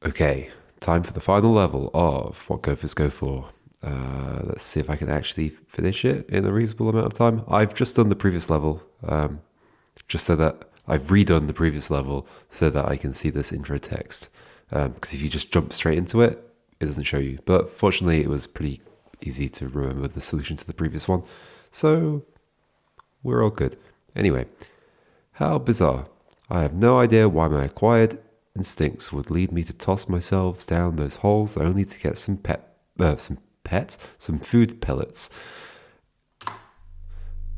Okay, time for the final level of what Gophers Go For. Let's see if I can actually finish it in a reasonable amount of time. I've just done the previous level, just so that I've redone the previous level so that I can see this intro text. Because if you just jump straight into it, it doesn't show you. But fortunately, it was pretty easy to remember the solution to the previous one. So we're all good. Anyway, how bizarre. I have no idea why my acquired instincts would lead me to toss myself down those holes only to get some food pellets.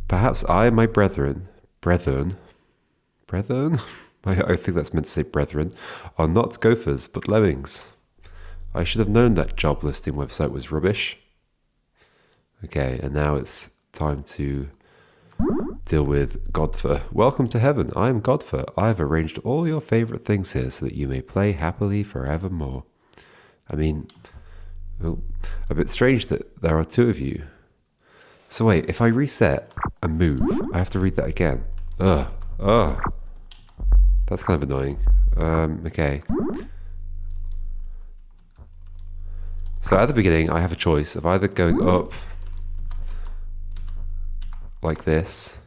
Perhaps I and my brethren, I think that's meant to say brethren, are not gophers but lemmings. I should have known that job listing website was rubbish. Okay, and now it's time to deal with Godpher. Welcome to heaven. I am Godpher. I have arranged all your favorite things here so that you may play happily forevermore. I mean, well, a bit strange that there are two of you. So wait, if I reset and move, I have to read that again. Ugh. That's kind of annoying. Okay. So at the beginning, I have a choice of either going up like this.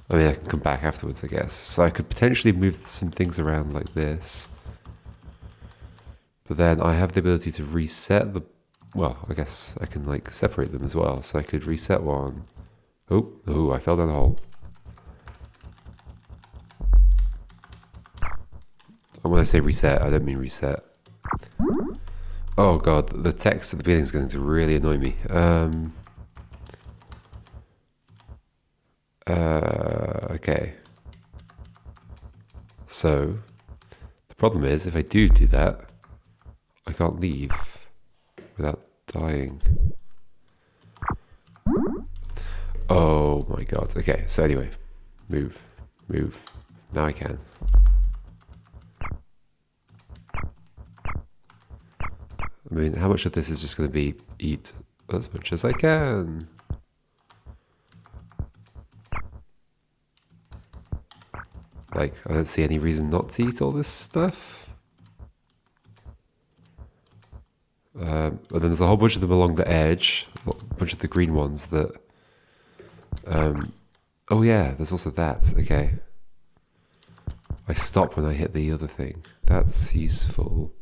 I mean, I can come back afterwards, I guess. So I could potentially move some things around like this. But then I have the ability to reset the... Well, I guess I can like separate them as well. So I could reset one. Oh, I fell down the hole. And when I say reset, I don't mean reset. Oh god, the text at the beginning is going to really annoy me. Okay. So, the problem is, if I do that, I can't leave without dying. Oh my god. Okay, so anyway. Move. Now I can. I mean, how much of this is just going to be eat as much as I can? Like, I don't see any reason not to eat all this stuff. And then there's a whole bunch of them along the edge. A bunch of the green ones that... oh yeah, there's also that. Okay. I stop when I hit the other thing. That's useful.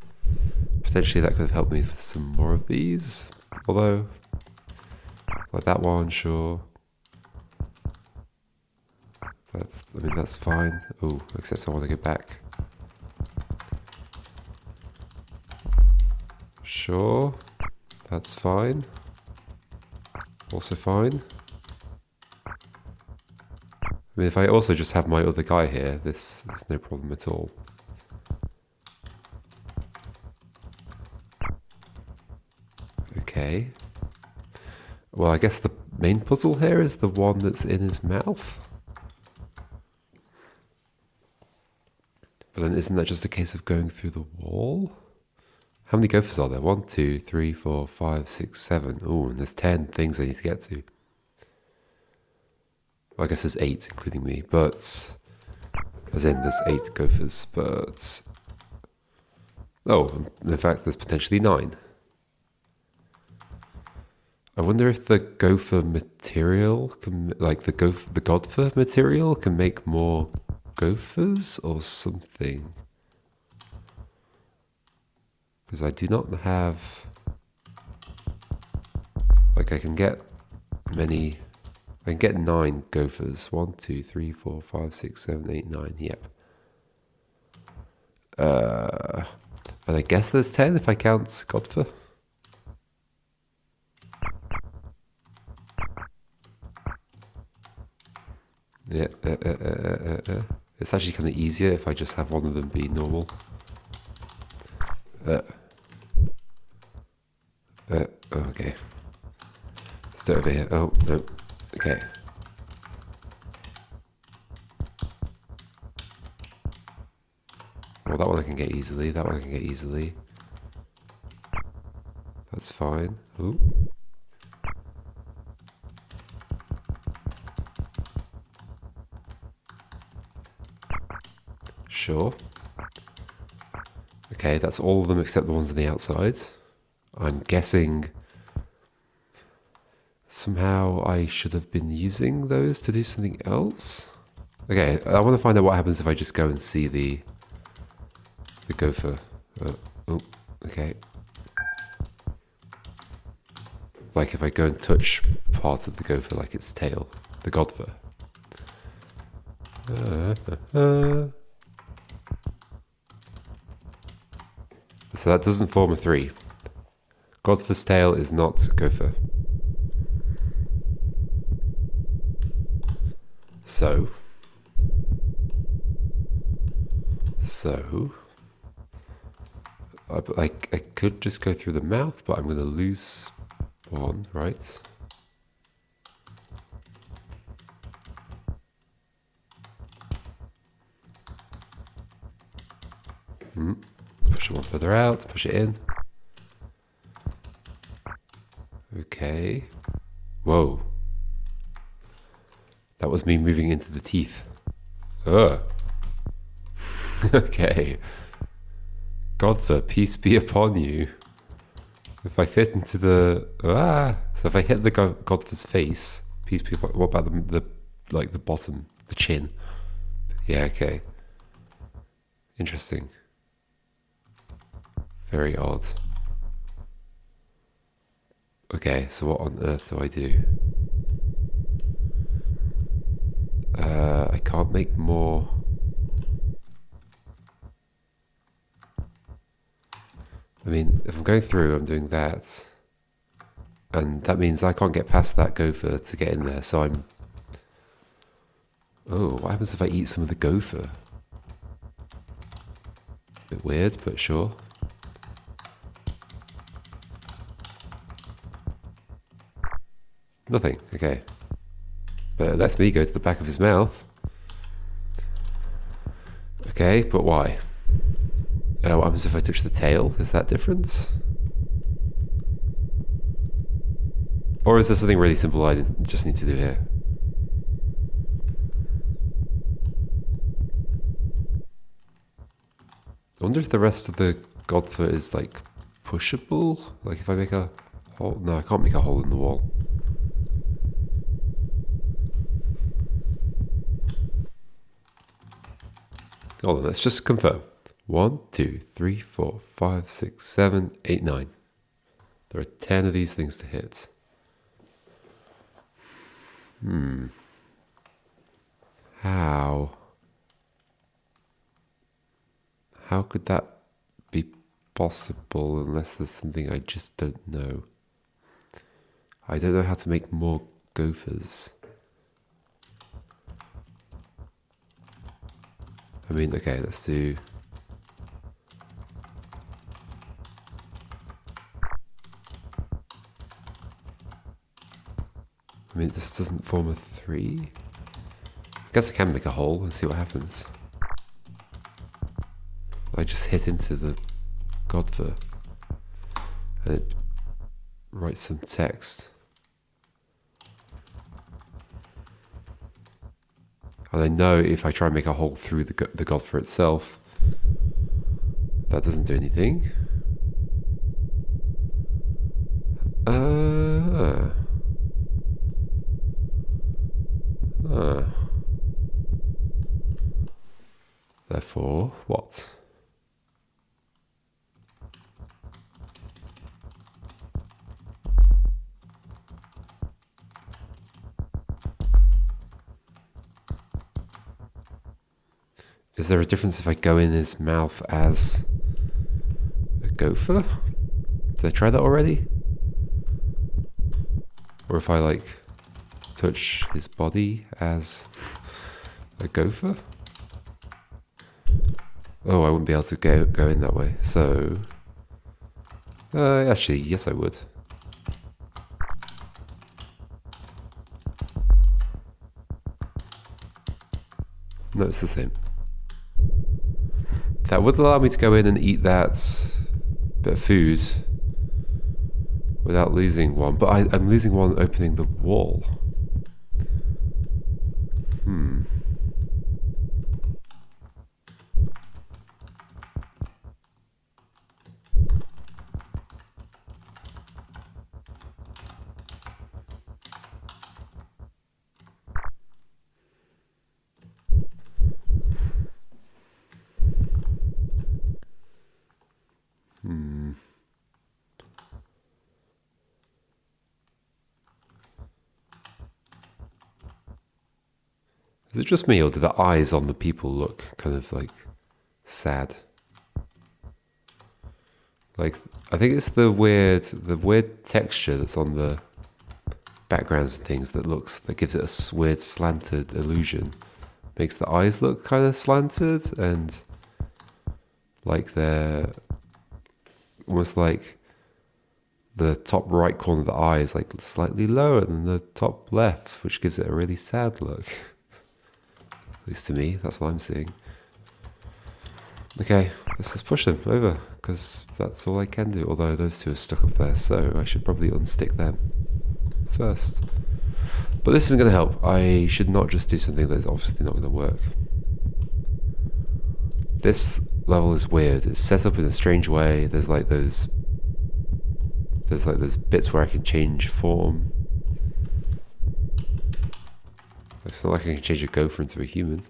Potentially that could have helped me with some more of these. Although, like that one, sure. That's fine. Oh, except I want to go back. Sure, that's fine. Also fine. I mean, if I also just have my other guy here, this is no problem at all. Okay. Well, I guess the main puzzle here is the one that's in his mouth. But then isn't that just a case of going through the wall? How many gophers are there? 1, 2, 3, 4, 5, 6, 7. Oh, and there's 10 things I need to get to. Well, I guess there's 8, including me, but... As in, there's 8 gophers, but... Oh, in fact, there's potentially 9. I wonder if the gopher material can... Like, the Godpher material can make more gophers or something. Because I do not have... Like, I can get many... I can get 9 gophers. 1, 2, 3, 4, 5, 6, 7, 8, 9. Yep. And I guess there's 10 if I count Godpher. Yeah. It's actually kind of easier if I just have one of them be normal. Okay. Let's do it over here. Oh, no. Okay. Well, that one I can get easily. That one I can get easily. That's fine. Ooh. Sure. Okay, that's all of them except the ones on the outside. I'm guessing somehow I should have been using those to do something else. Okay, I want to find out what happens if I just go and see the gopher. Oh, okay. Like if I go and touch part of the gopher, like its tail, the Godpher. So that doesn't form a 3. Godpher's tail is not gopher. So I could just go through the mouth, but I'm going to lose one, right? Push it one further out, push it in. Okay. Whoa. That was me moving into the teeth. Ugh. Okay. Godpher, peace be upon you. If I fit into the... So if I hit the Godpher's face, peace be upon... What about the bottom, the chin? Yeah, okay. Interesting. Very odd. Okay, so what on earth do I do? I can't make more... I mean, if I'm going through, I'm doing that. And that means I can't get past that gopher to get in there, so I'm... Oh, what happens if I eat some of the gopher? Bit weird, but sure. Nothing, okay. But it lets me go to the back of his mouth. Okay, but why? What happens if I touch the tail? Is that different? Or is there something really simple I just need to do here? I wonder if the rest of the Godpher is like pushable? Like if I make a hole? No, I can't make a hole in the wall. Hold on, let's just confirm. 1, 2, 3, 4, 5, 6, 7, 8, 9. There are 10 of these things to hit. How? How could that be possible unless there's something I just don't know? I don't know how to make more gophers. I mean, okay, let's do... I mean, this doesn't form a 3. I guess I can make a hole and see what happens. I just hit into the Godpher and it writes some text. And I know if I try and make a hole through the Godpher itself, that doesn't do anything. Therefore, what? Is there a difference if I go in his mouth as a gopher? Did I try that already? Or if I like touch his body as a gopher? Oh, I wouldn't be able to go in that way. So, actually, yes, I would. No, it's the same. That would allow me to go in and eat that bit of food without losing one, but I'm losing one opening the wall. it just me, or do the eyes on the people look kind of like sad? Like, I think it's the weird texture that's on the backgrounds and things that gives it a weird slanted illusion. Makes the eyes look kind of slanted and like they're almost like the top right corner of the eye is like slightly lower than the top left, which gives it a really sad look. At least to me, that's what I'm seeing. Okay, let's just push them over, because that's all I can do, although those two are stuck up there, so I should probably unstick them first. But this isn't going to help. I should not just do something that's obviously not going to work. This level is weird. It's set up in a strange way. There's like those bits where I can change form. It's not like I can change a gopher into a human.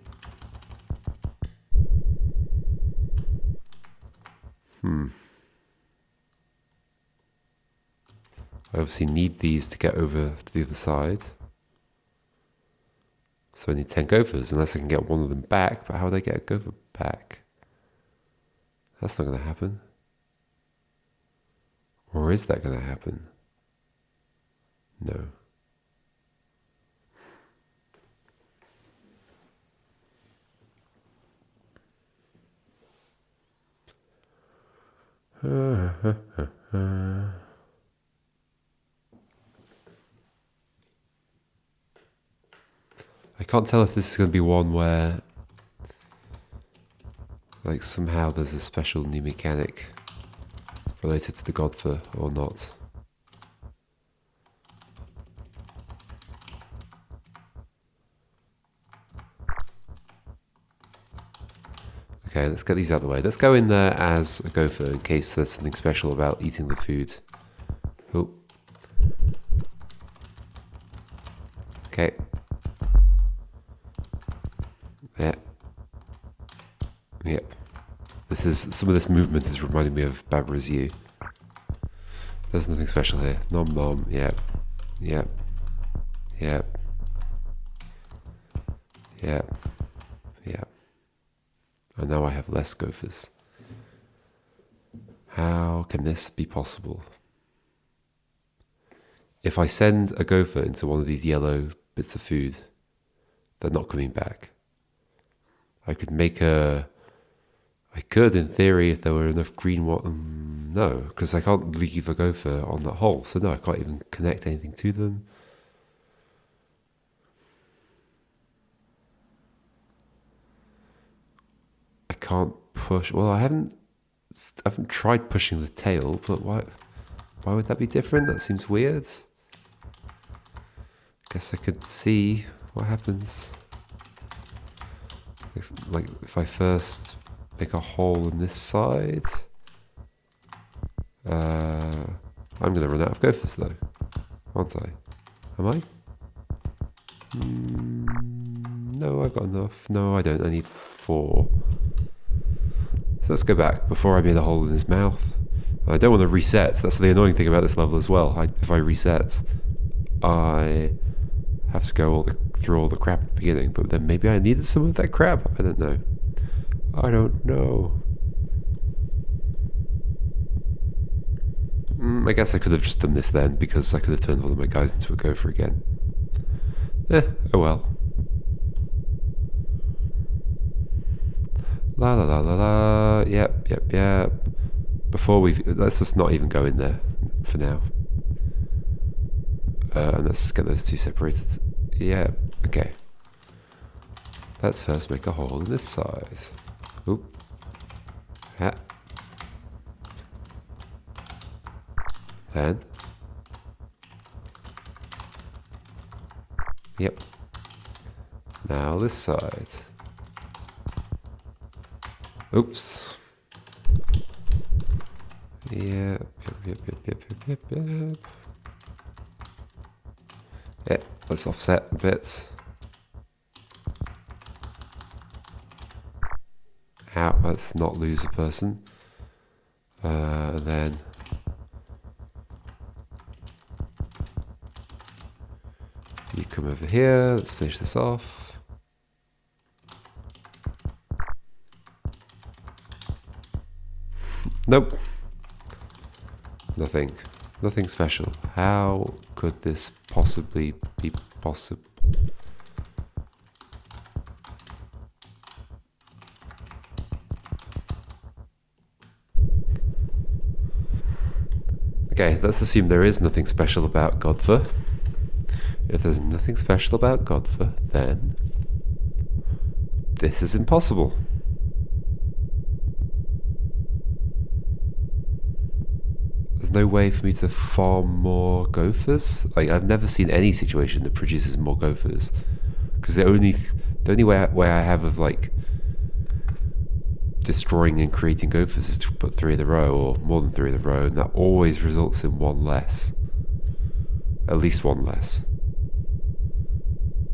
I obviously need these to get over to the other side. So I need 10 gophers, unless I can get one of them back. But how would I get a gopher back? That's not going to happen. Or is that going to happen? No. I can't tell if this is going to be one where like somehow there's a special new mechanic related to the Godpher or not. Okay, let's get these out of the way. Let's go in there as a gopher in case there's something special about eating the food. Oh. Okay. Yeah. Yep. Some of this movement is reminding me of Babra's You. There's nothing special here. Nom nom. Yep. Yep. Yep. Yep. Yep. And now I have less gophers. How can this be possible? If I send a gopher into one of these yellow bits of food, they're not coming back. I could in theory, if there were enough green one. No, because I can't leave a gopher on that hole. So no, I can't even connect anything to them. I can't push. Well, I haven't tried pushing the tail, but why would that be different? That seems weird. Guess I could see what happens if I first make a hole in this side. I'm going to run out of gophers though, aren't I? Am I? No, I've got enough. No, I don't. I need 4. So let's go back before I made a hole in his mouth. I don't want to reset. That's the annoying thing about this level as well. If I reset, I have to go through all the crap at the beginning. But then maybe I needed some of that crap. I don't know. I guess I could have just done this then, because I could have turned one of my guys into a gopher again. Oh well. La la la la la. Yep. Let's just not even go in there for now. And let's get those two separated. Yeah, okay. Let's first make a hole in this side. Oop. Ha. Then. Yep. Now this side. Oops. Yep. Yeah, let's offset a bit. Ow, let's not lose a person. And then you come over here, let's finish this off. Nope. Nothing. Nothing special. How could this possibly be possible? Okay, let's assume there is nothing special about Godpher. If there's nothing special about Godpher, then this is impossible. There's no way for me to farm more gophers. Like, I've never seen any situation that produces more gophers, because the only way I have of like destroying and creating gophers is to put 3 in a row, or more than 3 in a row, and that always results in 1 less. At least 1 less.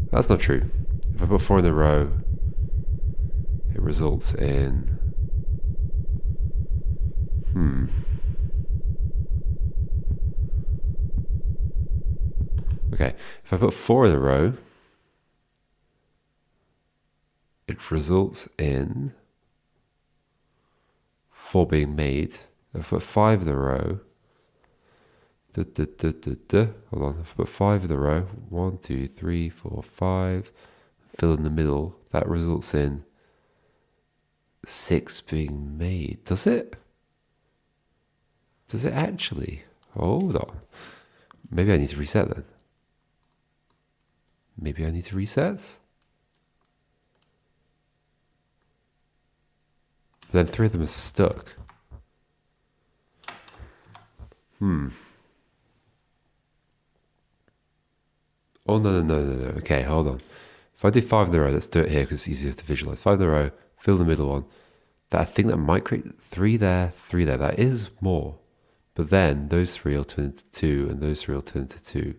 That's not true. If I put 4 in a row, it results in... Okay, if I put 4 in a row, it results in 4 being made. If I put 5 in a row, hold on, if I put 5 in a row, 1, 2, 3, 4, 5, fill in the middle, that results in 6 being made. Does it? Does it actually? Hold on. Maybe I need to reset then. Maybe I need to reset? But then 3 of them are stuck. Oh, no. Okay, hold on. If I do 5 in a row, let's do it here because it's easier to visualize. 5 in a row, fill the middle one. I think that might create 3 there, 3 there. That is more. But then those 3 will turn into 2, and those 3 will turn into 2.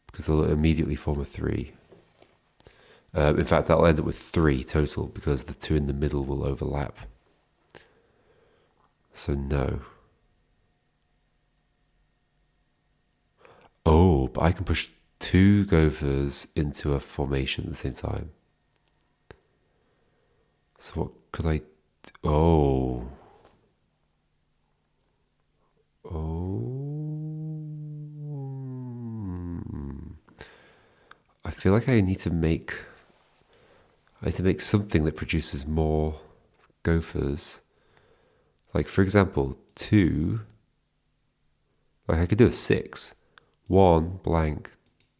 Because they'll immediately form a 3. In fact, that'll end up with 3 total, because the 2 in the middle will overlap. So no. Oh, but I can push 2 gophers into a formation at the same time. So what could I do? Oh. I feel like I need to make something that produces more gophers. Like, for example, 2. Like, I could do a 6. 1 blank,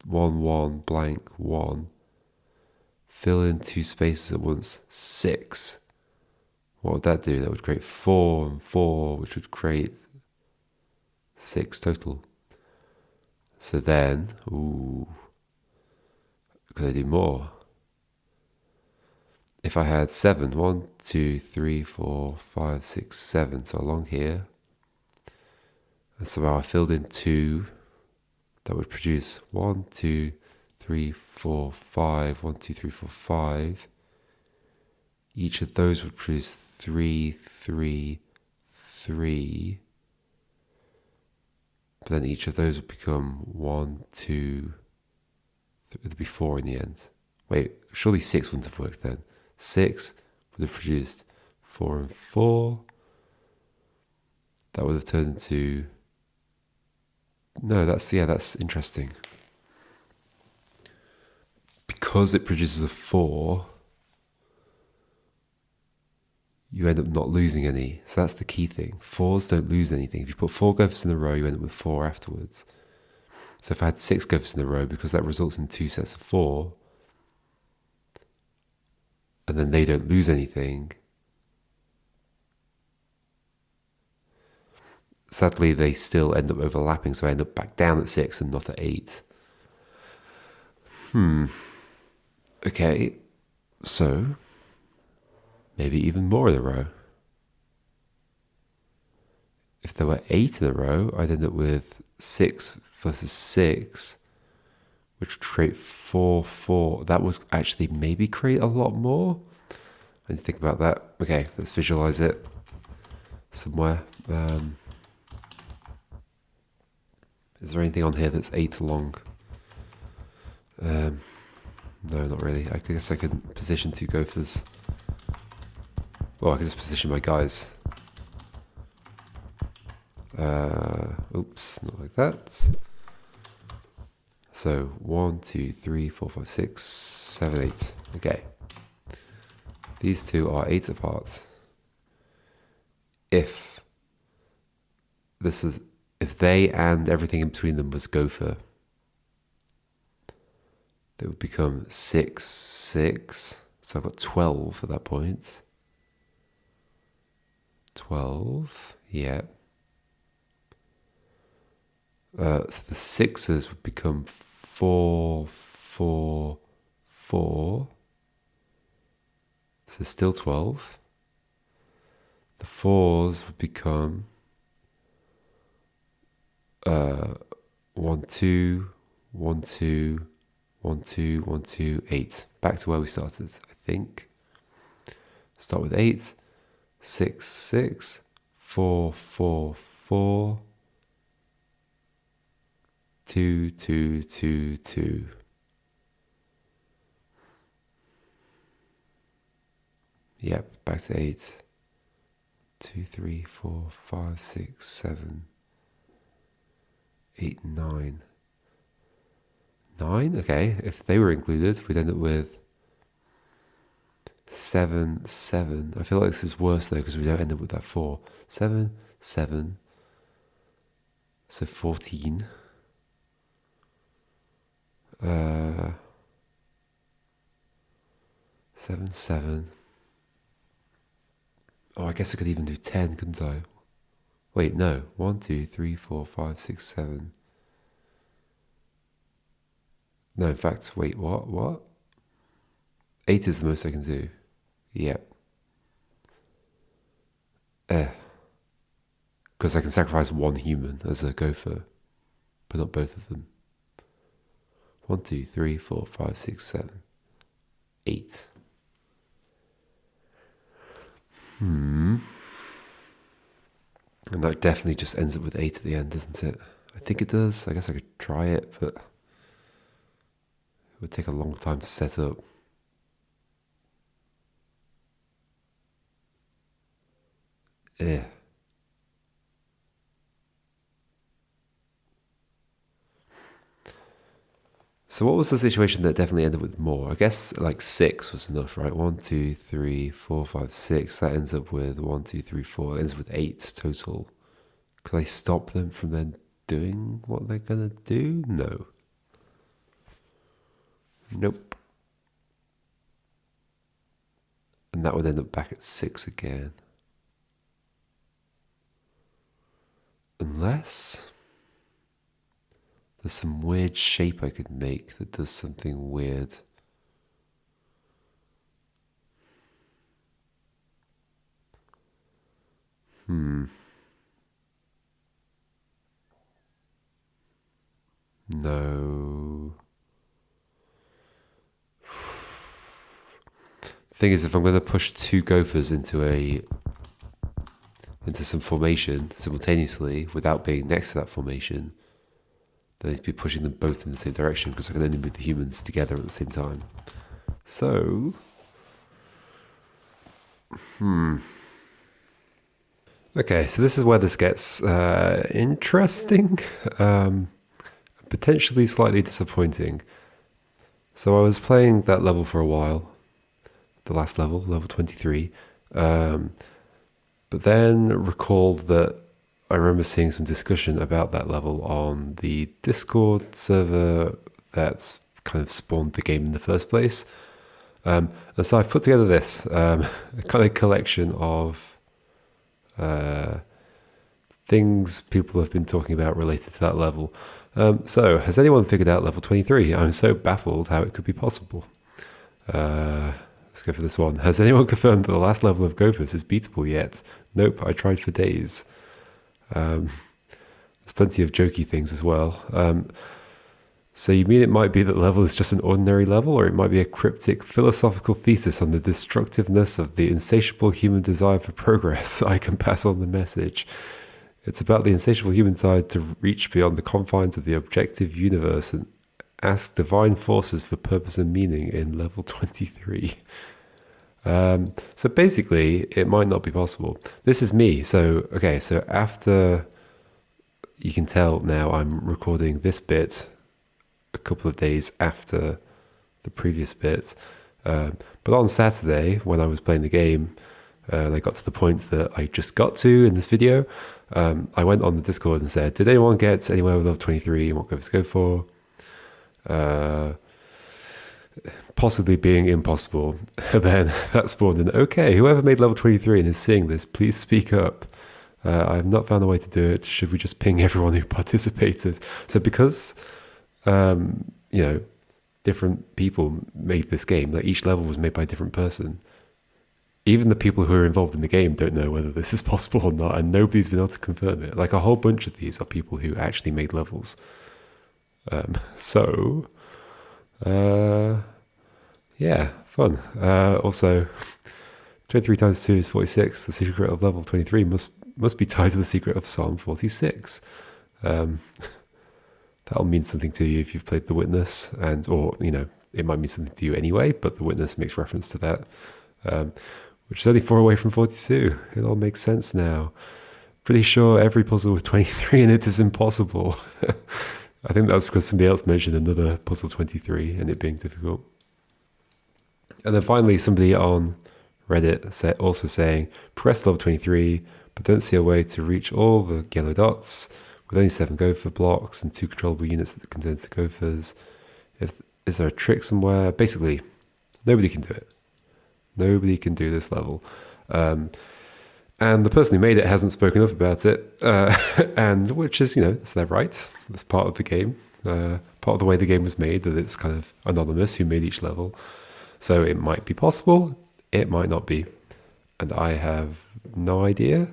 1 1 blank 1. Fill in 2 spaces at once. 6. What would that do? That would create 4 and 4, which would create 6 total. So then, could I do more? If I had 7, 1, 2, 3, 4, 5, 6, 7, so along here, and somehow I filled in 2, that would produce 1, 2, 3, 4, 5, 1, 2, 3, 4, 5. Each of those would produce 3, 3, 3. But then each of those would become 1, 2, it'd be 4 in the end. Wait, surely 6 wouldn't have worked then. 6 would have produced 4 and 4. That would have turned into... No, that's interesting. Because it produces a 4, you end up not losing any. So that's the key thing. 4s don't lose anything. If you put 4 gophers in a row, you end up with 4 afterwards. So if I had 6 gophers in a row, because that results in 2 sets of 4, and then they don't lose anything, sadly they still end up overlapping, so I end up back down at 6 and not at 8. Okay, so maybe even more in a row. If there were 8 in a row, I'd end up with 6 versus 6, which would create 4, 4. That would actually maybe create a lot more. I need to think about that. Okay, let's visualize it somewhere. Is there anything on here that's 8 long? No, not really. I guess I could position 2 gophers. Oh, I can just position my guys. Oops, not like that. So 1, 2, 3, 4, 5, 6, 7, 8. Okay. These two are 8 apart. If they and everything in between them was gopher, they would become 6, 6. So I've got 12 at that point. 12, yeah. So the 6s would become 4, 4, 4. So still 12. The 4s would become 1, 2, 1, 2, 1, 2, 1, 2, 8. Back to where we started, I think. Start with 8. 6, 6. 4, 4, 4. 2, 2, 2, 2. Yep, back to 8. 2, 3, 4, 5, 6, 7, 8, 9. 9? Okay, if they were included, we'd end up with 7, 7. I feel like this is worse though, because we don't end up with that 4. 7, 7. So 14. 7, 7. Oh, I guess I could even do 10, couldn't I? Wait, no. 1, 2, 3, 4, 5, 6, 7. No, in fact, wait, what? 8 is the most I can do. Yep. Because I can sacrifice one human as a gopher, but not both of them. 1, 2, 3, 4, 5, 6, 7, 8. And that definitely just ends up with 8 at the end, doesn't it? I think it does. I guess I could try it, but it would take a long time to set up. So what was the situation that definitely ended with more? I guess like 6 was enough, right? 1, 2, 3, 4, 5, 6. That ends up with 1, 2, 3, 4. It ends with 8 total. Could I stop them from then doing what they're going to do? No. Nope. And that would end up back at 6 again. Unless there's some weird shape I could make that does something weird. No. Thing is, if I'm going to push 2 gophers into some formation simultaneously without being next to that formation, then I need to be pushing them both in the same direction, because I can only move the humans together at the same time. So, okay, so this is where this gets interesting, potentially slightly disappointing. So I was playing that level for a while, the last level 23, but then recalled that I remember seeing some discussion about that level on the Discord server that's kind of spawned the game in the first place. And so I've put together this a kind of collection of things people have been talking about related to that level. So has anyone figured out level 23? I'm so baffled how it could be possible. Let's go for this one. Has anyone confirmed that the last level of Gophers is beatable yet? Nope, I tried for days. There's plenty of jokey things as well. So you mean it might be that the level is just an ordinary level, or it might be a cryptic philosophical thesis on the destructiveness of the insatiable human desire for progress? I can pass on the message. It's about the insatiable human desire to reach beyond the confines of the objective universe and ask divine forces for purpose and meaning in level 23. So basically, it might not be possible. This is me. So, okay, so after, you can tell now I'm recording this bit a couple of days after the previous bit. But on Saturday, when I was playing the game, and I got to the point that I just got to in this video, I went on the Discord and said, did anyone get anywhere with level 23 and what Gophers Go For? Possibly being impossible. And then that spawned in, okay, whoever made level 23 and is seeing this, please speak up. I have not found a way to do it. Should we just ping everyone who participated? So because, different people made this game, like each level was made by a different person, even the people who are involved in the game don't know whether this is possible or not, and nobody's been able to confirm it. Like a whole bunch of these are people who actually made levels. Yeah, fun. Also, 23 times 2 is 46. The secret of level 23 must be tied to the secret of Psalm 46. That'll mean something to you if you've played The Witness, or it might mean something to you anyway, but The Witness makes reference to that, which is only 4 away from 42. It all makes sense now. Pretty sure every puzzle with 23 in it is impossible. I think that was because somebody else mentioned another puzzle 23 and it being difficult. And then finally, somebody on Reddit also saying, press level 23, but don't see a way to reach all the yellow dots with only 7 gopher blocks and 2 controllable units that contain the gophers. Is there a trick somewhere? Basically, nobody can do it. Nobody can do this level. And the person who made it hasn't spoken up about it, and which is, it's their right. That's part of the game, part of the way the game was made, that it's kind of anonymous who made each level. So it might be possible, it might not be. And I have no idea.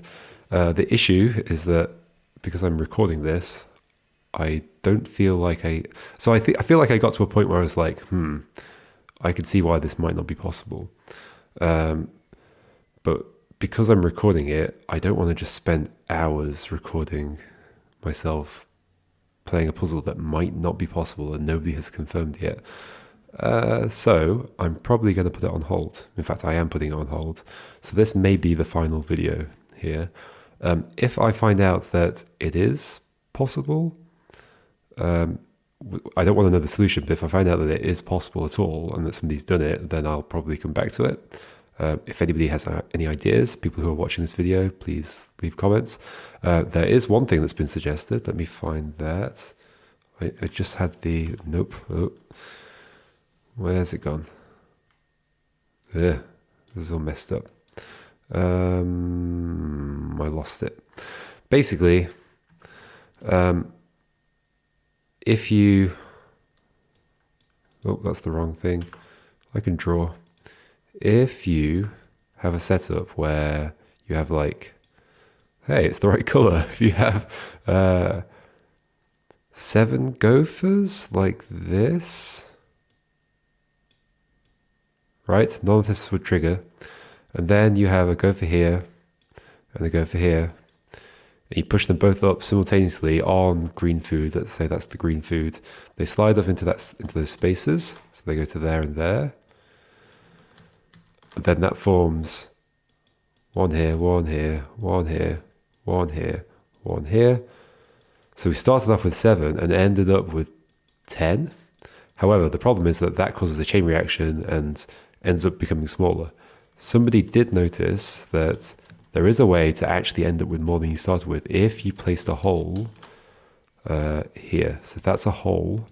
The issue is that because I'm recording this, I don't feel like I feel like I got to a point where I was like, I could see why this might not be possible. But because I'm recording it, I don't want to just spend hours recording myself playing a puzzle that might not be possible and nobody has confirmed yet. So I'm probably going to put it on hold. In fact, I am putting it on hold. So this may be the final video here. If I find out that it is possible, I don't want to know the solution, but if I find out that it is possible at all and that somebody's done it, then I'll probably come back to it. If anybody has any ideas, people who are watching this video, please leave comments. There is one thing that's been suggested. Let me find that. I just had the... Nope. Oh. Where's it gone? Yeah, this is all messed up. I lost it. Basically, if you... Oh, that's the wrong thing. I can draw. If you have a setup where you have like, hey, it's the right color. If you have 7 gophers like this, right? None of this would trigger. And then you have a gopher here and a gopher here. And you push them both up simultaneously on green food. Let's say that's the green food. They slide up into those spaces. So they go to there and there. And then that forms 1 here, 1 here, 1 here, 1 here, 1 here. So we started off with 7 and ended up with 10. However, the problem is that causes a chain reaction and ends up becoming smaller. Somebody did notice that there is a way to actually end up with more than you started with if you placed a hole here. So if that's a hole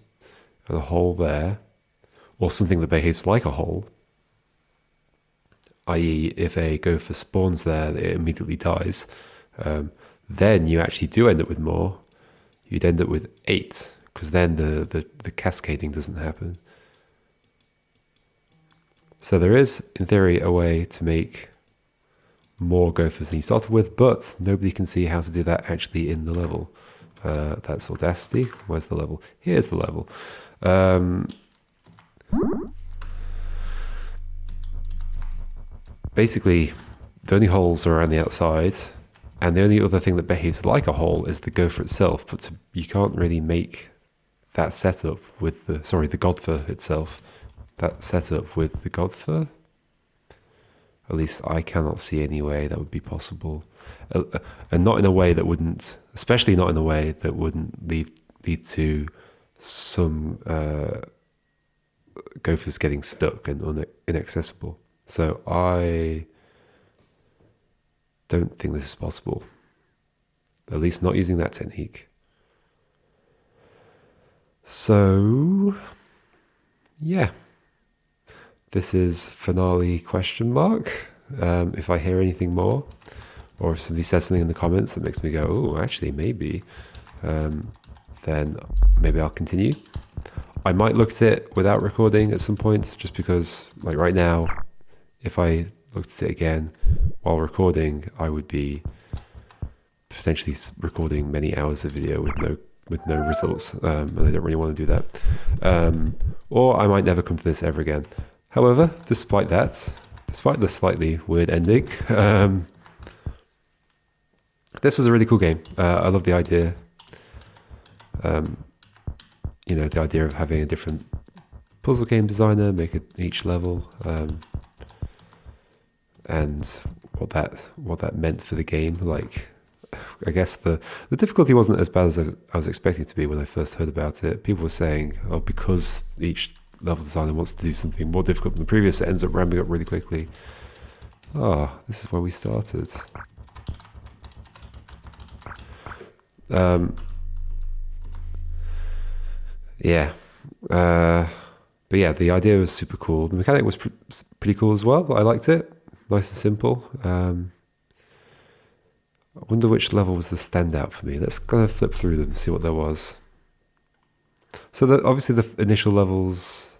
and a hole there, or something that behaves like a hole, i.e. if a gopher spawns there, it immediately dies, then you actually do end up with more. You'd end up with 8, because then the cascading doesn't happen. So there is, in theory, a way to make more gophers than you started with, but nobody can see how to do that actually in the level. That's Audacity. Where's the level? Here's the level. Basically, the only holes are around the outside, and the only other thing that behaves like a hole is the gopher itself, but you can't really make that setup with the Godpher itself. That setup with the Godpher. At least I cannot see any way that would be possible. And not in a way that wouldn't, especially not in a way that wouldn't lead to some gophers getting stuck and inaccessible. So I don't think this is possible. At least not using that technique. So, yeah. This is finale question mark. If I hear anything more, or if somebody says something in the comments that makes me go, oh, actually, maybe, then maybe I'll continue. I might look at it without recording at some point, just because, like right now, if I looked at it again while recording, I would be potentially recording many hours of video with no results, and I don't really want to do that. Or I might never come to this ever again. However, despite the slightly weird ending, this was a really cool game. I love the idea. The idea of having a different puzzle game designer make it each level, and what that meant for the game. Like, I guess the difficulty wasn't as bad as I was expecting it to be when I first heard about it. People were saying, oh, because each level designer wants to do something more difficult than the previous, it ends up ramping up really quickly. Oh, this is where we started. Yeah. But yeah, the idea was super cool. The mechanic was pretty cool as well. I liked it. Nice and simple. I wonder which level was the standout for me. Let's kind of flip through them and see what there was. So obviously the initial levels,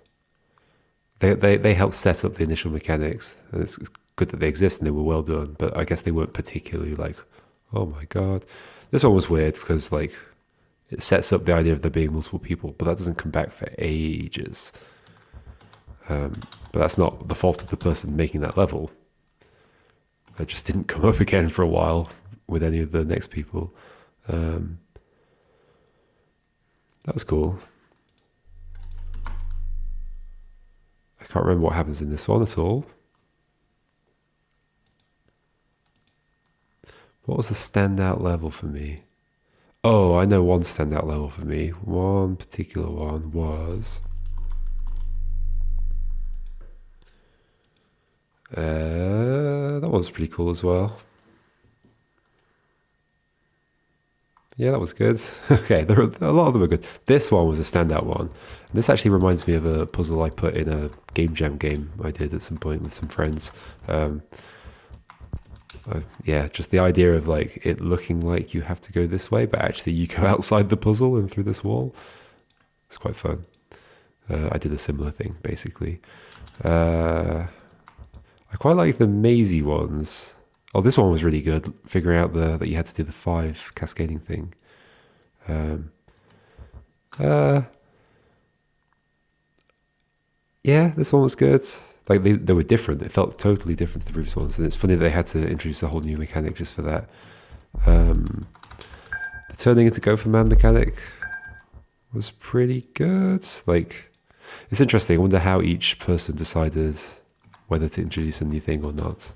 they helped set up the initial mechanics. And it's good that they exist and they were well done. But I guess they weren't particularly like, oh my god. This one was weird because like it sets up the idea of there being multiple people, but that doesn't come back for ages. But that's not the fault of the person making that level. That just didn't come up again for a while with any of the next people. That was cool. I can't remember what happens in this one at all. What was the standout level for me? Oh, I know one standout level for me. One particular one was... that was pretty cool as well. Yeah, that was good. Okay, a lot of them are good. This one was a standout one. And this actually reminds me of a puzzle I put in a game jam game I did at some point with some friends. Yeah, just the idea of like it looking like you have to go this way, but actually you go outside the puzzle and through this wall. It's quite fun. I did a similar thing, basically. I quite like the mazy ones. Oh, this one was really good. Figuring out that you had to do the 5 cascading thing. Yeah, this one was good. Like they were different. It felt totally different to the previous ones, and it's funny they had to introduce a whole new mechanic just for that. The turning into Gopher Man mechanic was pretty good. Like, it's interesting. I wonder how each person decided whether to introduce a new thing or not.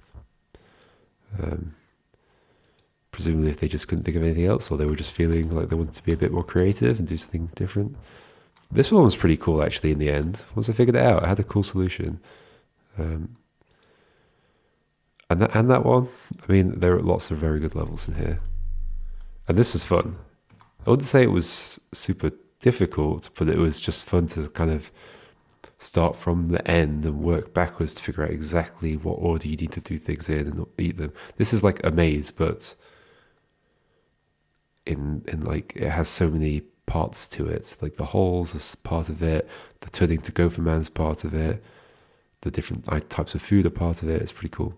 Presumably if they just couldn't think of anything else, or they were just feeling like they wanted to be a bit more creative and do something different. This one was pretty cool actually in the end. Once I figured it out, I had a cool solution. And that one, I mean, there are lots of very good levels in here. And this was fun. I wouldn't say it was super difficult, but it was just fun to kind of start from the end and work backwards to figure out exactly what order you need to do things in and eat them. This is like a maze, but in like it has so many parts to it. Like the holes is part of it, the turning to Gopher Man's part of it, the different types of food are part of it. It's pretty cool.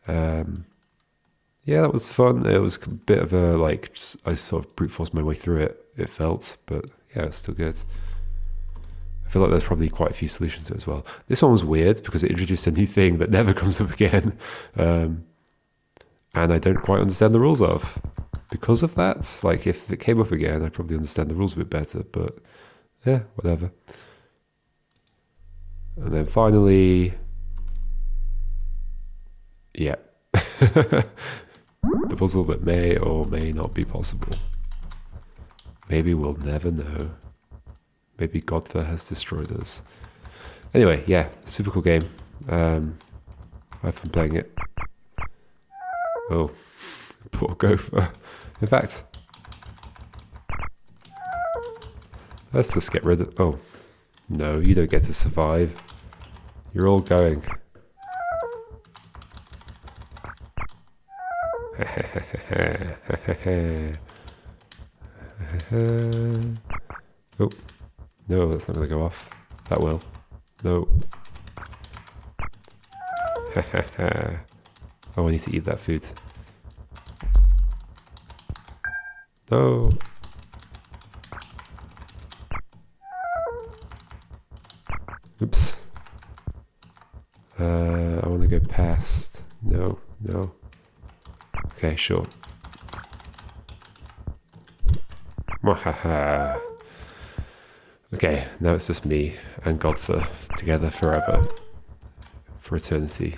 Yeah, that was fun. It was a bit of a like I sort of brute forced my way through it. It felt, but yeah, it's still good. I feel like there's probably quite a few solutions to it as well. This one was weird because it introduced a new thing that never comes up again, and I don't quite understand the rules of. Because of that, like if it came up again, I'd probably understand the rules a bit better. But yeah, whatever. And then finally, I don't know if you can see it. But there's a Yeah. The puzzle that may or may not be possible. Maybe we'll never know. Maybe Godpher has destroyed us. Anyway, yeah, super cool game. I've been playing it. Oh, poor Gopher. In fact, let's just get rid of... Oh, no, you don't get to survive. You're all going. Oh, no, that's not going to go off. That will. No. Oh, I need to eat that food. No. Oops. I want to go past. No, no. Okay, sure. Mwahaha. Okay, now it's just me and Godpher together forever. For eternity.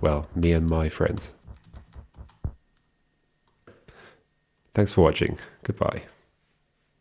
Well, me and my friend. Thanks for watching. Goodbye.